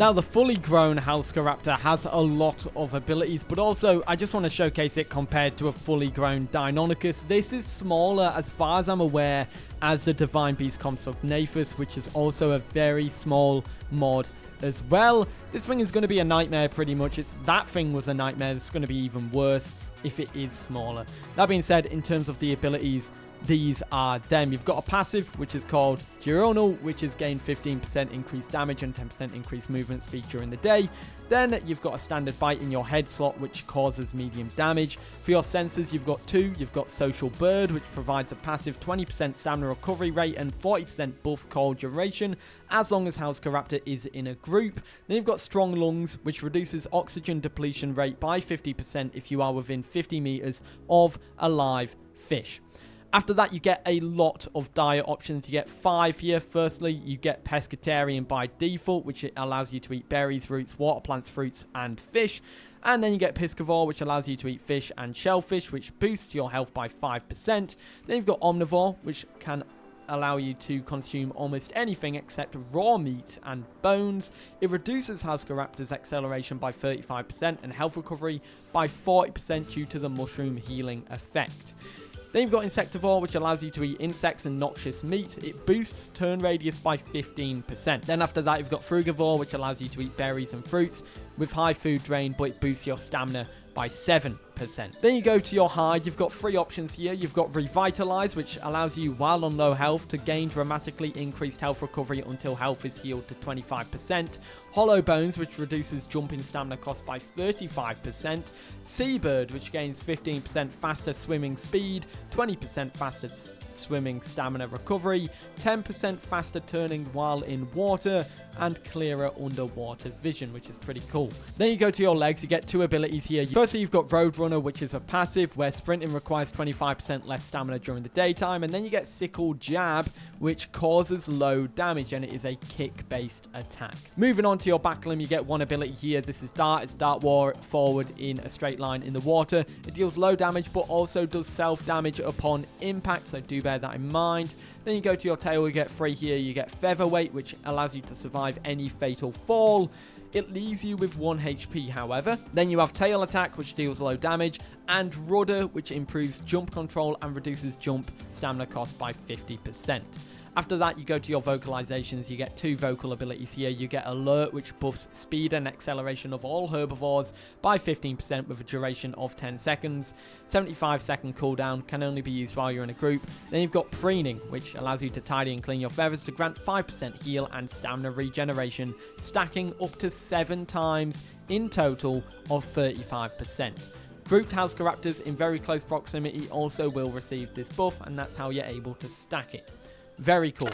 Now, the fully grown Halszkaraptor has a lot of abilities, but also I just want to showcase it compared to a fully grown Deinonychus. This is smaller, as far as I'm aware, as the Divine Beast Compsognathus, which is also a very small mod as well. This thing is going to be a nightmare pretty much. That thing was a nightmare. It's going to be even worse if it is smaller. That being said, in terms of the abilities, these are them. You've got a passive, which is called Diurnal, which is gained 15% increased damage and 10% increased movement speed during the day. Then you've got a standard bite in your head slot, which causes medium damage. For your senses, you've got two. You've got Social Bird, which provides a passive 20% stamina recovery rate and 40% buff cold duration, as long as Halszkaraptor is in a group. Then you've got Strong Lungs, which reduces oxygen depletion rate by 50% if you are within 50 meters of a live fish. After that, you get a lot of diet options. You get 5 here. Firstly, you get Pescatarian by default, which allows you to eat berries, roots, water plants, fruits, and fish. And then you get Piscivore, which allows you to eat fish and shellfish, which boosts your health by 5%. Then you've got Omnivore, which can allow you to consume almost anything except raw meat and bones. It reduces Halszkaraptor's acceleration by 35% and health recovery by 40% due to the mushroom healing effect. Then you've got Insectivore, which allows you to eat insects and noxious meat. It boosts turn radius by 15%. Then after that, you've got Frugivore, which allows you to eat berries and fruits with high food drain, but it boosts your stamina by 7%. Then you go to your hide. You've got 3 options here. You've got Revitalize, which allows you, while on low health, to gain dramatically increased health recovery until health is healed to 25%. Hollow Bones, which reduces jumping stamina cost by 35%. Seabird, which gains 15% faster swimming speed, 20% faster swimming stamina recovery, 10% faster turning while in water, and clearer underwater vision, which is pretty cool. Then you go to your legs. You get 2 abilities here. Firstly, you've got Roadrunner, which is a passive where sprinting requires 25% less stamina during the daytime. And then you get Sickle Jab, which causes low damage, and it is a kick-based attack. Moving on to your back limb, you get 1 ability here. This is Dart. It's Dart War forward in a straight line in the water. It deals low damage, but also does self-damage upon impact, so do bear that in mind. Then you go to your tail, you get 3 here. You get Featherweight, which allows you to survive any fatal fall. It leaves you with 1 HP, however. Then you have Tail Attack, which deals low damage, and Rudder, which improves jump control and reduces jump stamina cost by 50%. After that, you go to your vocalizations. You get 2 vocal abilities here. You get Alert, which buffs speed and acceleration of all herbivores by 15% with a duration of 10 seconds. 75-second cooldown, can only be used while you're in a group. Then you've got Preening, which allows you to tidy and clean your feathers to grant 5% heal and stamina regeneration, stacking up to 7 times in total of 35%. Grouped Halszkaraptors in very close proximity also will receive this buff, and that's how you're able to stack it. Very cool.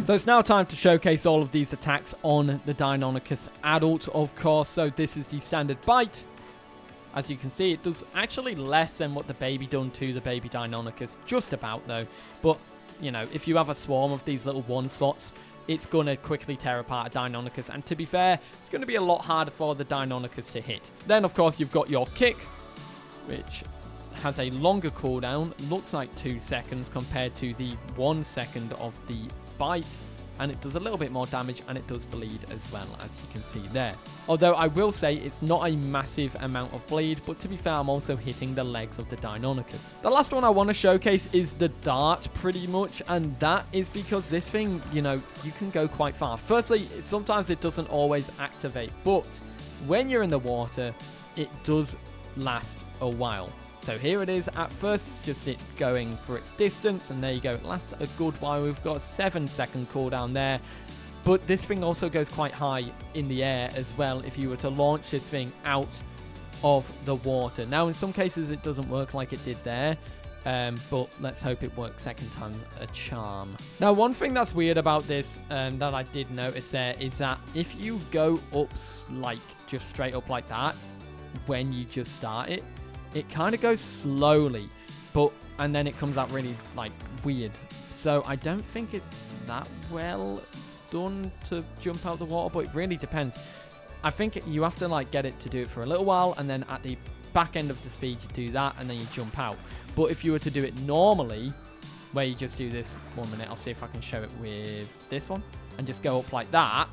So it's now time to showcase all of these attacks on the Deinonychus adult, of course. So this is the standard bite. As you can see, it does actually less than what the baby done to the baby Deinonychus. Just about, though. But, you know, if you have a swarm of these little 1-slots, it's going to quickly tear apart a Deinonychus. And to be fair, it's going to be a lot harder for the Deinonychus to hit. Then, of course, you've got your kick, which has a longer cooldown. Looks like 2 seconds compared to the 1 second of the bite, and it does a little bit more damage, and it does bleed as well, as you can see there. Although I will say it's not a massive amount of bleed, but to be fair, I'm also hitting the legs of the Deinonychus. The last one I want to showcase is the dart, pretty much, and that is because this thing, you know, you can go quite far. Firstly, sometimes it doesn't always activate, but when you're in the water, it does last a while. So here it is. At first, it's just it going for its distance, and there you go. It lasts a good while. We've got a 7-second cooldown there. But this thing also goes quite high in the air as well if you were to launch this thing out of the water. Now, in some cases, it doesn't work like it did there. But let's hope it works second time a charm. Now, one thing that's weird about this that I did notice there is that if you go up like just straight up like that when you just start it, it kind of goes slowly, and then it comes out really like weird. So I don't think it's that well done to jump out the water, but it really depends. I think you have to like get it to do it for a little while, and then at the back end of the speed you do that, and then you jump out. But if you were to do it normally, where you just do this 1 minute, I'll see if I can show it with this one, and just go up like that,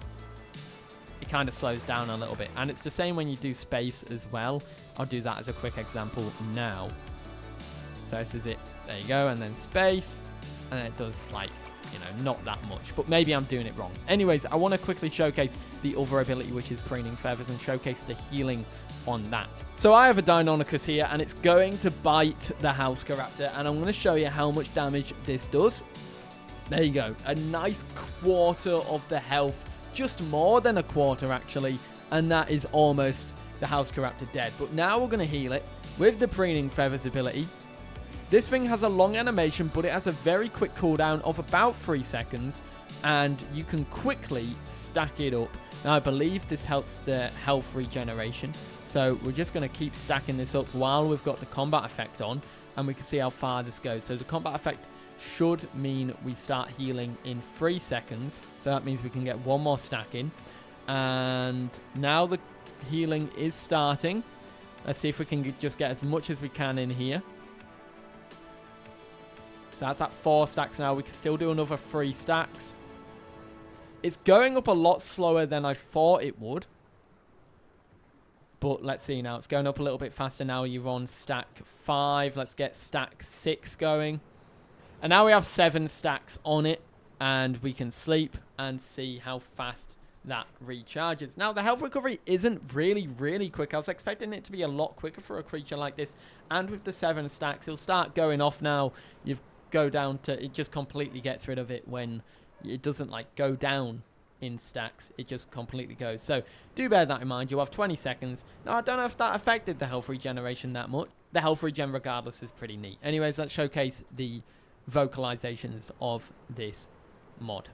it kind of slows down a little bit. And it's the same when you do space as well. I'll do that as a quick example now. So this is it. There you go. And then space. And it does like, you know, not that much. But maybe I'm doing it wrong. Anyways, I want to quickly showcase the other ability, which is Preening Feathers, and showcase the healing on that. So I have a Deinonychus here, and it's going to bite the Halszkaraptor. And I'm going to show you how much damage this does. There you go. A nice quarter of the health. Just more than a quarter, actually. And that is almost the Halszkaraptor dead. But now we're going to heal it with the Preening Feathers ability. This thing has a long animation, but it has a very quick cooldown of about 3 seconds. And you can quickly stack it up. Now, I believe this helps the health regeneration. So we're just going to keep stacking this up while we've got the combat effect on. And we can see how far this goes. So the combat effect should mean we start healing in 3 seconds. So that means we can get one more stack in. And now the healing is starting. Let's see if we can just get as much as we can in here. So that's at 4 stacks now. We can still do another 3 stacks. It's going up a lot slower than I thought it would. But let's see now. It's going up a little bit faster now. You're on stack 5. Let's get stack 6 going. And now we have 7 stacks on it. And we can sleep and see how fast that recharges. Now, the health recovery isn't really quick. I was expecting it to be a lot quicker for a creature like this. And with the 7 stacks, it'll start going off now. You've go down to, it just completely gets rid of it when it doesn't like go down in stacks. It just completely goes. So do bear that in mind. You'll have 20 seconds. Now, I don't know if that affected the health regeneration that much. The health regen regardless is pretty neat. Anyways, let's showcase the vocalizations of this mod.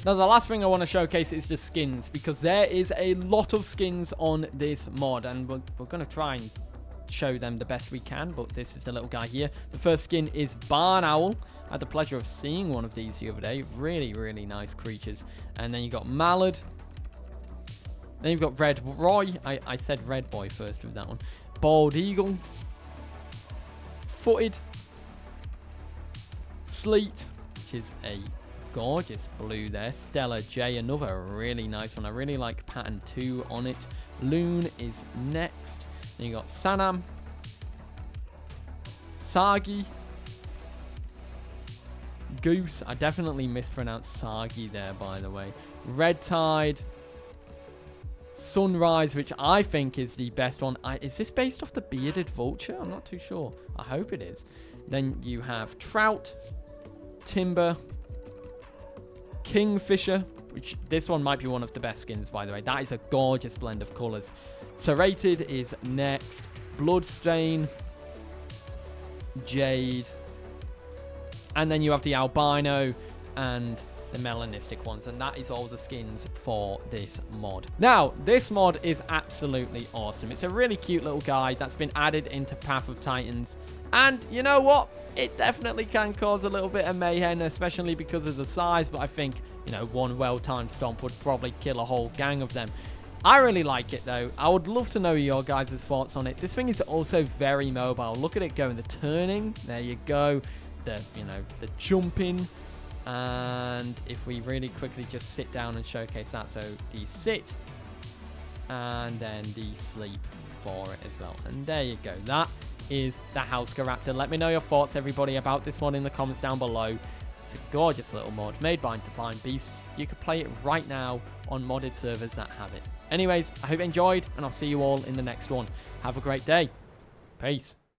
Now, the last thing I want to showcase is the skins, because there is a lot of skins on this mod, and we're going to try and show them the best we can, but this is the little guy here. The first skin is Barn Owl. I had the pleasure of seeing one of these the other day. Really nice creatures. And then you got Mallard. Then you've got Red Roy. I said Red Boy first with that one. Bald Eagle. Footed. Sleet, which is a gorgeous blue there. Stellar J, another really nice one. I really like pattern 2 on it. Loon is next. Then you got Sanam, Sagi, Goose. I definitely mispronounced Sagi there, by the way. Red Tide, Sunrise, which I think is the best one. Is this based off the bearded vulture? I'm not too sure. I hope it is. Then you have Trout, Timber, Kingfisher, which this one might be one of the best skins, by the way. That is a gorgeous blend of colors. Serrated is next. Bloodstain, Jade, and then you have the albino and the melanistic ones, and that is all the skins for this mod. Now, this mod is absolutely awesome. It's a really cute little guy that's been added into Path of Titans, and you know what? It definitely can cause a little bit of mayhem, especially because of the size, but I think you know, one well-timed stomp would probably kill a whole gang of them. I really like it, though. I would love to know your guys' thoughts on it. This thing is also very mobile. Look at it going. The turning. There you go. The jumping. And if we really quickly just sit down and showcase that. So the sit. And then the sleep for it as well. And there you go. That is the Halszkaraptor. Let me know your thoughts, everybody, about this one in the comments down below. It's a gorgeous little mod made by Divine Beasts. You can play it right now on modded servers that have it. Anyways, I hope you enjoyed, and I'll see you all in the next one. Have a great day. Peace.